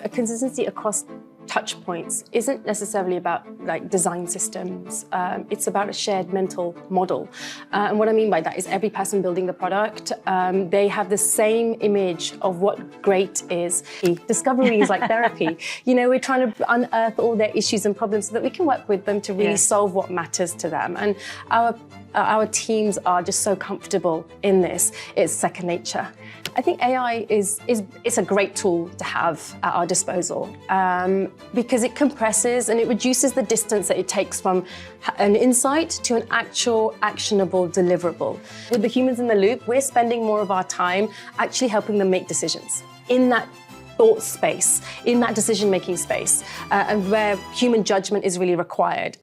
a consistency across touch points isn't necessarily about like design systems. It's about a shared mental model. And what I mean by that is every person building the product, they have the same image of what great is. Discovery is like therapy. You know, we're trying to unearth all their issues and problems so that we can work with them to really solve what matters to them. And our teams are just so comfortable in this. It's second nature. I think AI is a great tool to have at our disposal because it compresses and it reduces the distance that it takes from an insight to an actual actionable deliverable. With the humans in the loop, we're spending more of our time actually helping them make decisions in that thought space, in that decision-making space, and where human judgment is really required.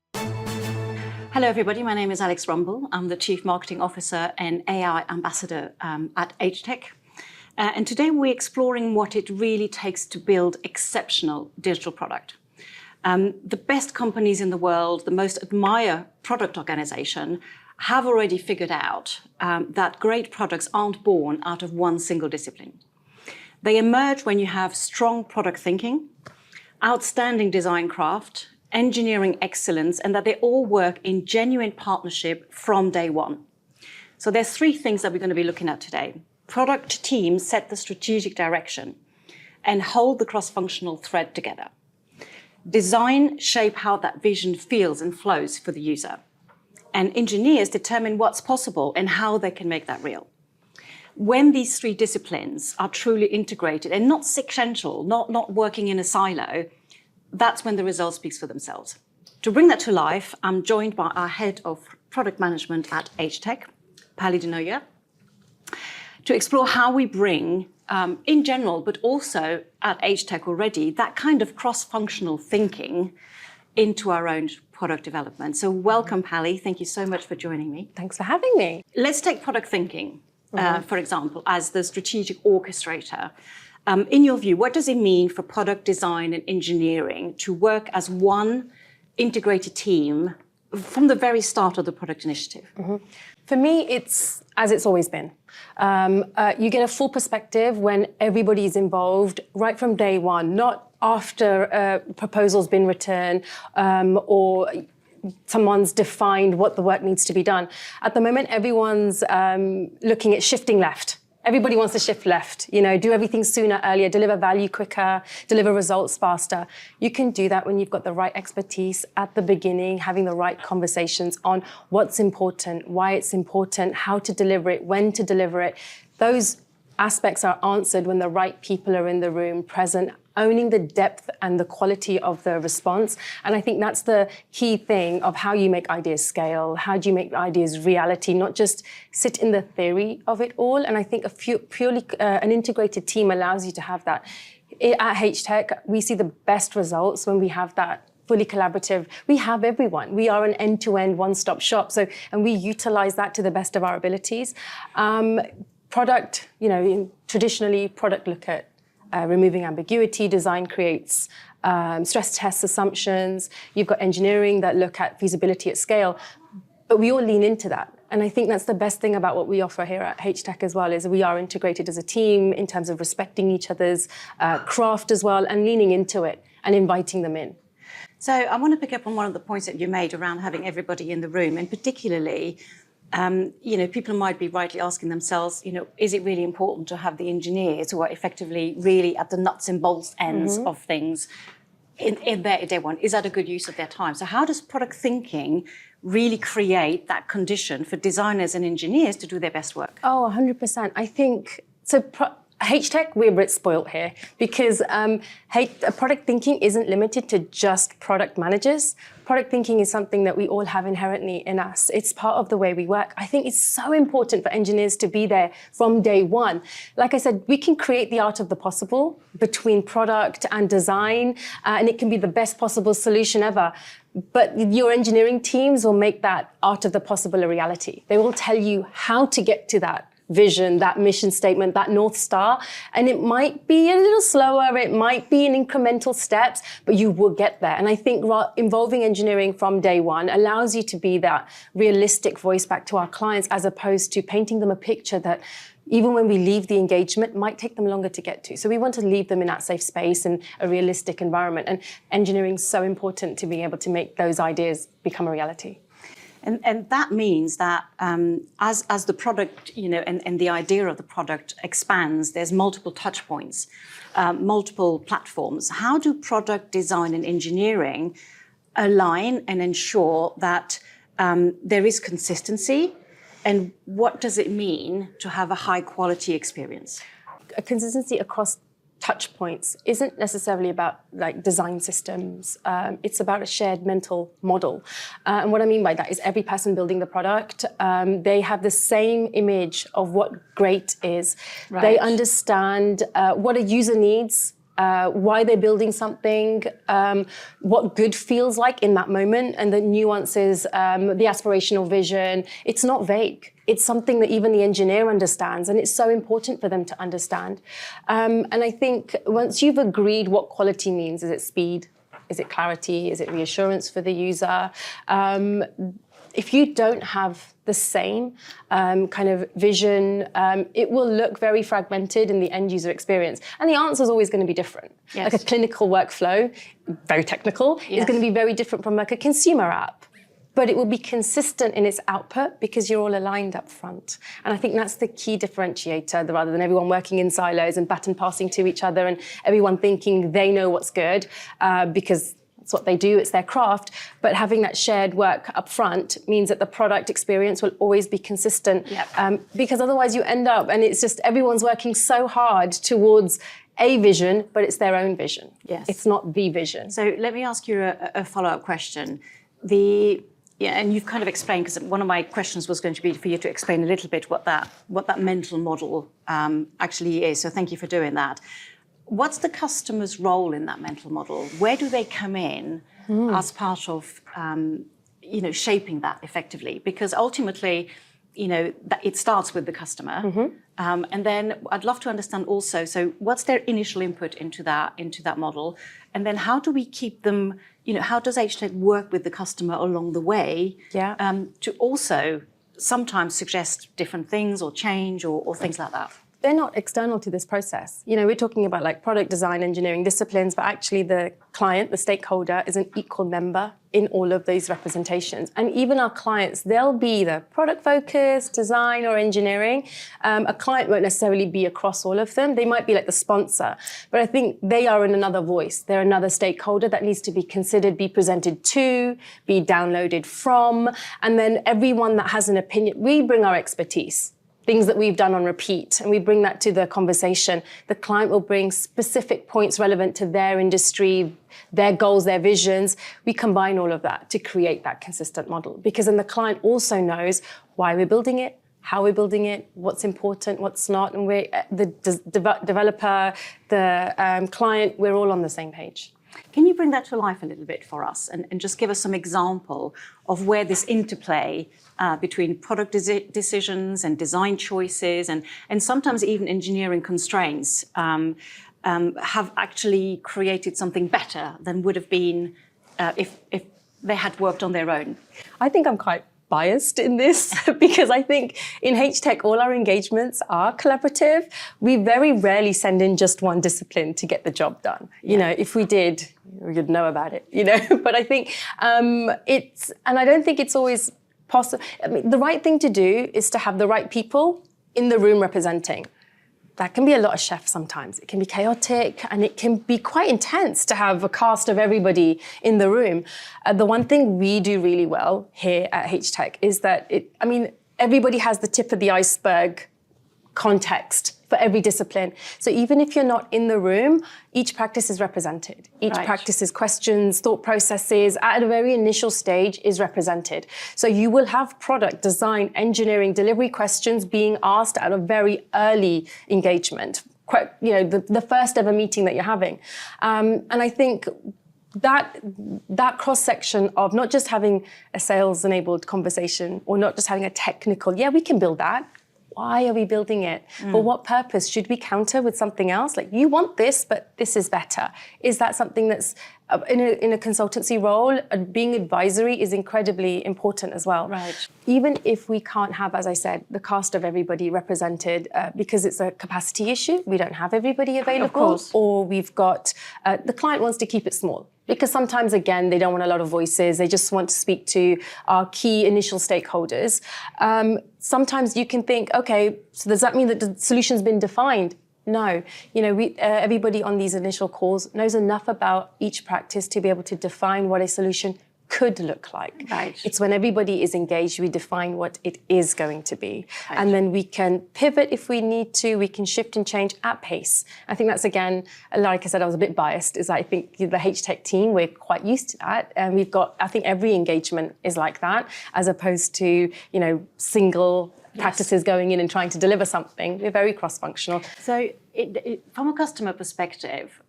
Hello everybody, my name is Alex Rumble. I'm the Chief Marketing Officer and AI Ambassador at HTEC. And today we're exploring what it really takes to build exceptional digital product. The best companies in the world, the most admired product organization, have already figured out that great products aren't born out of one single discipline. They emerge when you have strong product thinking, outstanding design craft, engineering excellence, and that they all work in genuine partnership from day one. So there's three things that we're going to be looking at today. Product teams set the strategic direction and hold the cross-functional thread together. Design shape how that vision feels and flows for the user. And engineers determine what's possible and how they can make that real. When these three disciplines are truly integrated and not sequential, not working in a silo, that's when the result speaks for themselves. To bring that to life, I'm joined by our head of product management at HTEC, Pali Dhanoya, to explore how we bring, in general, but also at HTEC already, that kind of cross-functional thinking into our own product development. So welcome, Pali. Thank you so much for joining me. Thanks for having me. Let's take product thinking, for example, as the strategic orchestrator. In your view, what does it mean for product design and engineering to work as one integrated team from the very start of the product initiative? For me, it's as it's always been. You get a full perspective when everybody's involved right from day one, not after a proposal's been written or someone's defined what the work needs to be done. At the moment, everyone's looking at shifting left. Everybody wants to shift left, you know, do everything sooner, earlier, deliver value quicker, deliver results faster. You can do that when you've got the right expertise at the beginning, having the right conversations on what's important, why it's important, how to deliver it, when to deliver it. Those aspects are answered when the right people are in the room, present, owning the depth and the quality of the response. And I think that's the key thing of how you make ideas scale, how do you make ideas reality, not just sit in the theory of it all. And I think purely an integrated team allows you to have that. At HTEC, we see the best results when we have that fully collaborative. We have everyone. We are an end-to-end one-stop shop. And we utilize that to the best of our abilities. Product, you know, traditionally product look at removing ambiguity, design creates stress tests, assumptions. You've got engineering that look at feasibility at scale, but we all lean into that. And I think that's the best thing about what we offer here at HTEC as well, is we are integrated as a team in terms of respecting each other's craft as well and leaning into it and inviting them in. So I want to pick up on one of the points that you made around having everybody in the room, and particularly you know, people might be rightly asking themselves, you know, is it really important to have the engineers who are effectively really at the nuts and bolts ends of things in their day one? Is that a good use of their time? So how does product thinking really create that condition for designers and engineers to do their best work? Oh, 100%. I think, so HTEC, we're a bit spoilt here because product thinking isn't limited to just product managers. Product thinking is something that we all have inherently in us. It's part of the way we work. I think it's so important for engineers to be there from day one. Like I said, we can create the art of the possible between product and design, and it can be the best possible solution ever. But your engineering teams will make that art of the possible a reality. They will tell you how to get to that vision, that mission statement, that North Star. And it might be a little slower, it might be in incremental steps, but you will get there. And I think involving engineering from day one allows you to be that realistic voice back to our clients, as opposed to painting them a picture that even when we leave the engagement, might take them longer to get to. So we want to leave them in that safe space and a realistic environment. And engineering is so important to being able to make those ideas become a reality. And that means that as the product, and the idea of the product expands, there's multiple touch points, multiple platforms. How do product design and engineering align and ensure that there is consistency? And what does it mean to have a high quality experience? A consistency across touch points isn't necessarily about like design systems. It's about a shared mental model. And what I mean by that is every person building the product, they have the same image of what great is. Right. They understand what a user needs, why they're building something, what good feels like in that moment, and the nuances, the aspirational vision. It's not vague. It's something that even the engineer understands, and it's so important for them to understand. And I think once you've agreed what quality means, is it speed? Is it clarity? Is it reassurance for the user? If you don't have the same kind of vision, it will look very fragmented in the end user experience. And the answer is always going to be different. Yes. Like a clinical workflow, very technical, is going to be very different from like a consumer app. But it will be consistent in its output because you're all aligned up front. And I think that's the key differentiator, rather than everyone working in silos and baton passing to each other and everyone thinking they know what's good because it's what they do, it's their craft. But having that shared work up front means that the product experience will always be consistent. Yep. Because otherwise you end up, and it's just everyone's working so hard towards a vision, but it's their own vision. Yes. It's not the vision. So let me ask you a follow-up question. And you've kind of explained, because one of my questions was going to be for you to explain a little bit what that mental model actually is. So thank you for doing that. What's the customer's role in that mental model? Where do they come in as part of shaping that effectively? Because ultimately, that it starts with the customer. And then I'd love to understand also, so what's their initial input into that model? And then how do we keep them, how does HTEC work with the customer along the way to also sometimes suggest different things or change or things like that? They're not external to this process. We're talking about like product design, engineering disciplines, but actually the client, the stakeholder, is an equal member in all of these representations. And even our clients, they'll be either product focused, design, or engineering. A client won't necessarily be across all of them. They might be like the sponsor, but I think they are in another voice. They're another stakeholder that needs to be considered, be presented to, be downloaded from, and then everyone that has an opinion, we bring our expertise. Things that we've done on repeat, and we bring that to the conversation. The client will bring specific points relevant to their industry, their goals, their visions. We combine all of that to create that consistent model, because then the client also knows why we're building it, how we're building it, what's important, what's not, and we're the developer, the client, we're all on the same page. Can you bring that to life a little bit for us and just give us some example of where this interplay between product decisions and design choices and sometimes even engineering constraints have actually created something better than would have been if they had worked on their own? I think I'm quite biased in this because I think in HTEC all our engagements are collaborative. We very rarely send in just one discipline to get the job done. If we did, you'd know about it, But I think and I don't think it's always possible. I mean, the right thing to do is to have the right people in the room representing. That can be a lot of chefs sometimes. It can be chaotic and it can be quite intense to have a cast of everybody in the room. The one thing we do really well here at HTEC is that everybody has the tip of the iceberg context for every discipline. So even if you're not in the room, each practice is represented. Each practice's questions, thought processes at a very initial stage is represented. So you will have product design, engineering, delivery questions being asked at a very early engagement, the first ever meeting that you're having. And I think that cross-section of not just having a sales-enabled conversation or not just having a technical, we can build that. Why are we building it? For what purpose? Should we counter with something else? Like, you want this, but this is better. Is that something that's in a consultancy role? Being advisory is incredibly important as well. Right. Even if we can't have, as I said, the cast of everybody represented, because it's a capacity issue, we don't have everybody available, or we've got, the client wants to keep it small. Because sometimes, again, they don't want a lot of voices. They just want to speak to our key initial stakeholders. Sometimes you can think, okay, so does that mean that the solution's been defined? No. Everybody on these initial calls knows enough about each practice to be able to define what a solution could look like. Right. It's when everybody is engaged, we define what it is going to be. Right. And then we can pivot if we need to, we can shift and change at pace. I think that's, again, like I said, I was a bit biased, is I think the HTEC team, we're quite used to that. And we've got, I think every engagement is like that, as opposed to, single practices going in and trying to deliver something. We're very cross-functional. So from a customer perspective,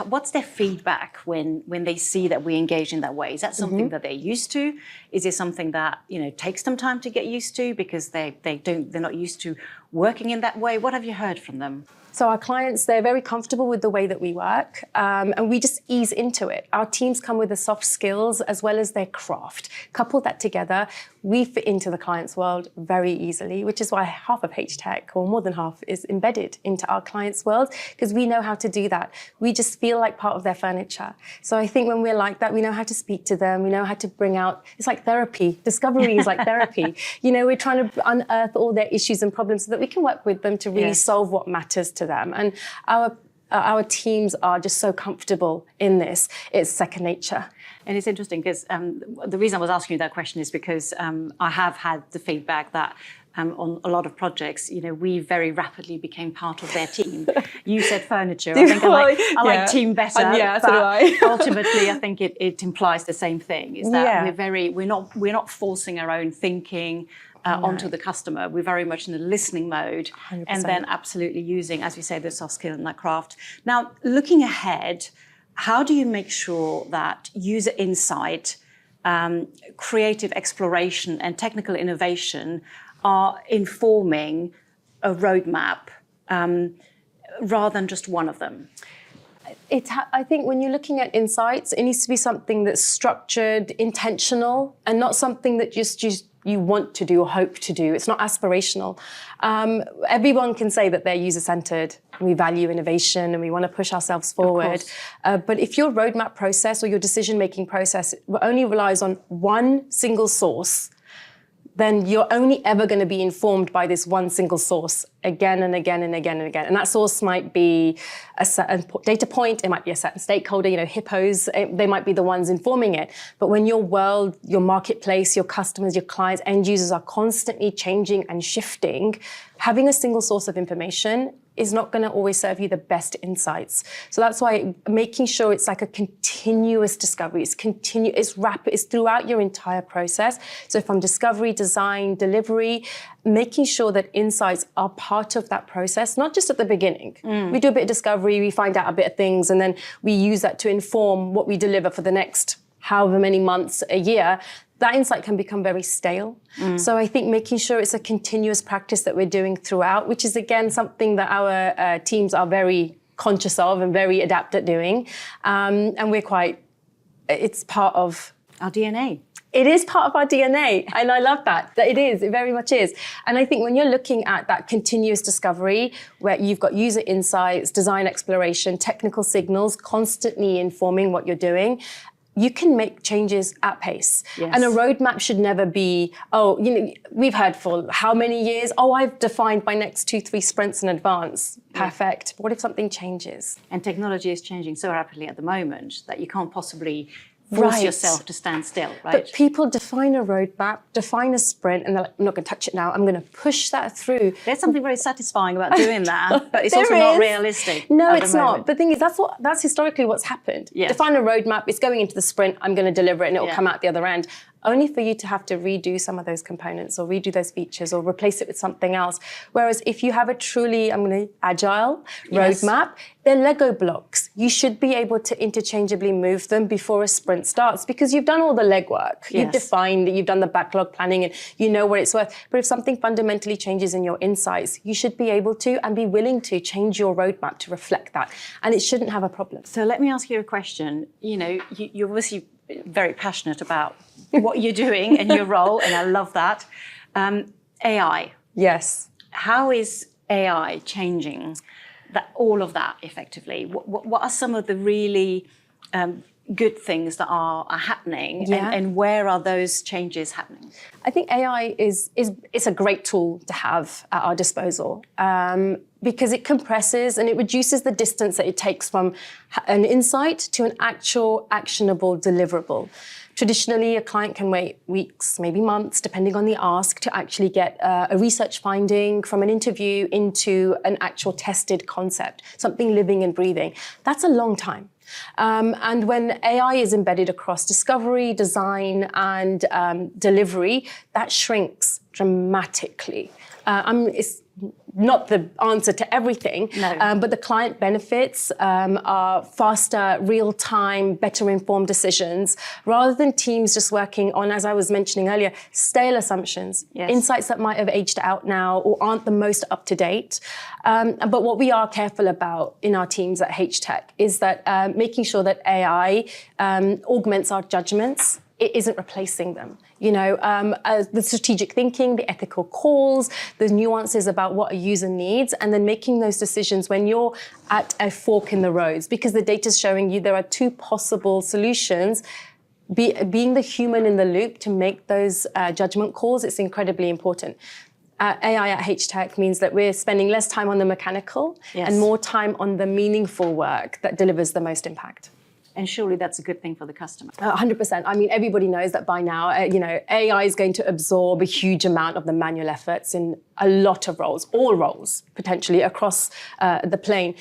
what's their feedback when they see that we engage in that way? Is that something that they're used to? Is it something that takes them time to get used to because they're not used to working in that way? What have you heard from them? So our clients, they're very comfortable with the way that we work, and we just ease into it. Our teams come with the soft skills as well as their craft. Couple that together, we fit into the client's world very easily, which is why half of HTEC, or more than half, is embedded into our client's world, because we know how to do that. We just feel like part of their furniture. So I think when we're like that, we know how to speak to them, we know how to bring out, it's like therapy. Discovery is like therapy. We're trying to unearth all their issues and problems so that we can work with them to really solve what matters to them. And our teams are just so comfortable in this. It's second nature. And it's interesting because the reason I was asking you that question is because I have had the feedback that on a lot of projects, we very rapidly became part of their team. You said furniture. I think I like team better. Yeah, so do I. Ultimately, I think it implies the same thing. Is that we're not forcing our own thinking onto the customer. We're very much in a listening mode, 100%. and then absolutely using, as we say, the soft skill and that craft. Now, looking ahead, how do you make sure that user insight, creative exploration, and technical innovation are informing a roadmap rather than just one of them? I think when you're looking at insights, it needs to be something that's structured, intentional, and not something that just you want to do or hope to do. It's not aspirational. Everyone can say that they're user-centered, we value innovation, and we want to push ourselves forward. But if your roadmap process or your decision-making process only relies on one single source, then you're only ever going to be informed by this one single source again and again and again and again. And that source might be a certain data point, it might be a certain stakeholder, hippos, they might be the ones informing it. But when your world, your marketplace, your customers, your clients, end users are constantly changing and shifting, having a single source of information is not going to always serve you the best insights. So that's why making sure it's like a continuous discovery, it's rapid, it's throughout your entire process. So from discovery, design, delivery, making sure that insights are part of that process, not just at the beginning. We do a bit of discovery, we find out a bit of things, and then we use that to inform what we deliver for the next however many months, a year. That insight can become very stale. So I think making sure it's a continuous practice that we're doing throughout, which is, again, something that our teams are very conscious of and very adept at doing. And it's part of our DNA. It is part of our DNA, and I love that it is, it very much is. And I think when you're looking at that continuous discovery, where you've got user insights, design exploration, technical signals, constantly informing what you're doing, you can make changes at pace. Yes. And a roadmap should never be, we've heard for how many years, I've defined my next 2-3 sprints in advance. Perfect. What if something changes? And technology is changing so rapidly at the moment that you can't possibly force yourself to stand still, right? But people define a roadmap, define a sprint, and they're like, I'm not going to touch it now. I'm going to push that through. There's something very satisfying about doing that, but it's also not realistic. No, it's not. But the thing is, that's historically what's happened. Yes. Define a roadmap, it's going into the sprint, I'm going to deliver it, and it will come out the other end. only for you to have to redo some of those components or redo those features or replace it with something else. Whereas if you have a truly, agile roadmap, they're Lego blocks. You should be able to interchangeably move them before a sprint starts because you've done all the legwork. You've defined it, you've done the backlog planning, and you know what it's worth. But if something fundamentally changes in your insights, you should be able to and be willing to change your roadmap to reflect that. And it shouldn't have a problem. So let me ask you a question. You're obviously very passionate about what you're doing and your role, and I love that. AI. Yes. How is AI changing all of that effectively? What are some of the really good things that are happening, and where are those changes happening? I think AI is a great tool to have at our disposal because it compresses and it reduces the distance that it takes from an insight to an actual actionable deliverable. Traditionally, a client can wait weeks, maybe months, depending on the ask, to actually get a research finding from an interview into an actual tested concept, something living and breathing. That's a long time. And when AI is embedded across discovery, design, and delivery, that shrinks dramatically. It's not the answer to everything, but the client benefits are faster, real-time, better informed decisions, rather than teams just working on, as I was mentioning earlier, stale assumptions, insights that might have aged out now or aren't the most up-to-date. But what we are careful about in our teams at HTEC is that making sure that AI augments our judgments. It isn't replacing them. The strategic thinking, the ethical calls, the nuances about what a user needs, and then making those decisions when you're at a fork in the roads, because the data's showing you there are two possible solutions. Being the human in the loop to make those judgment calls, it's incredibly important. AI at HTEC means that we're spending less time on the mechanical and more time on the meaningful work that delivers the most impact. And surely that's a good thing for the customer. 100%. I mean, everybody knows that by now, AI is going to absorb a huge amount of the manual efforts in a lot of roles, all roles, potentially, across the plane.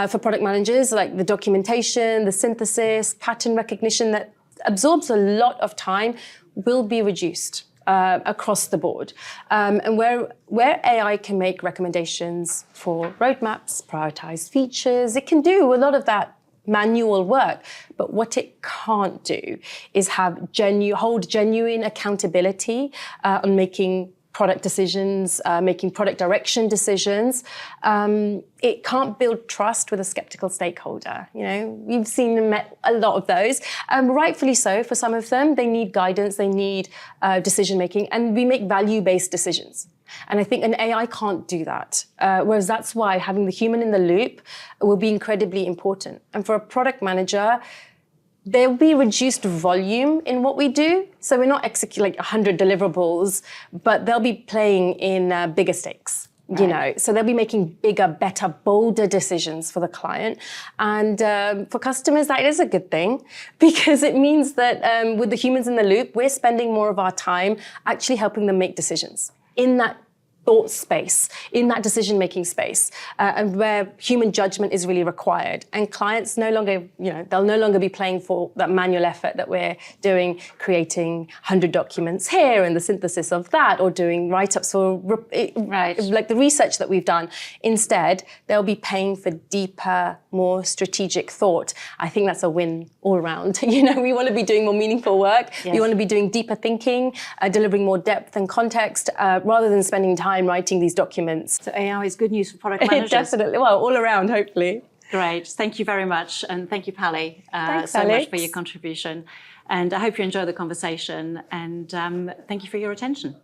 For product managers, like the documentation, the synthesis, pattern recognition that absorbs a lot of time will be reduced across the board. And where AI can make recommendations for roadmaps, prioritize features, it can do a lot of that manual work. But what it can't do is hold genuine accountability on making product decisions, making product direction decisions. It can't build trust with a skeptical stakeholder. We've seen and met a lot of those. Rightfully so for some of them. They need guidance, they need decision making, and we make value-based decisions. And I think an AI can't do that. Whereas that's why having the human in the loop will be incredibly important. And for a product manager, there'll be reduced volume in what we do. So we're not executing like 100 deliverables, but they'll be playing in bigger stakes. So they'll be making bigger, better, bolder decisions for the client. And for customers, that is a good thing because it means that with the humans in the loop, we're spending more of our time actually helping them make decisions in that thought space, in that decision-making space, and where human judgment is really required. And clients no longer, they'll no longer be playing for that manual effort that we're doing, creating 100 documents here and the synthesis of that, or doing write-ups for like the research that we've done. Instead, they'll be paying for deeper, more strategic thought. I think that's a win all around. We want to be doing more meaningful work. Yes. We want to be doing deeper thinking, delivering more depth and context, rather than spending time writing these documents. So AI is good news for product managers. Definitely. Well, all around, hopefully. Great. Thank you very much. And thank you, Pali, Thanks, so Alex. much for your contribution. And I hope you enjoy the conversation. And thank you for your attention.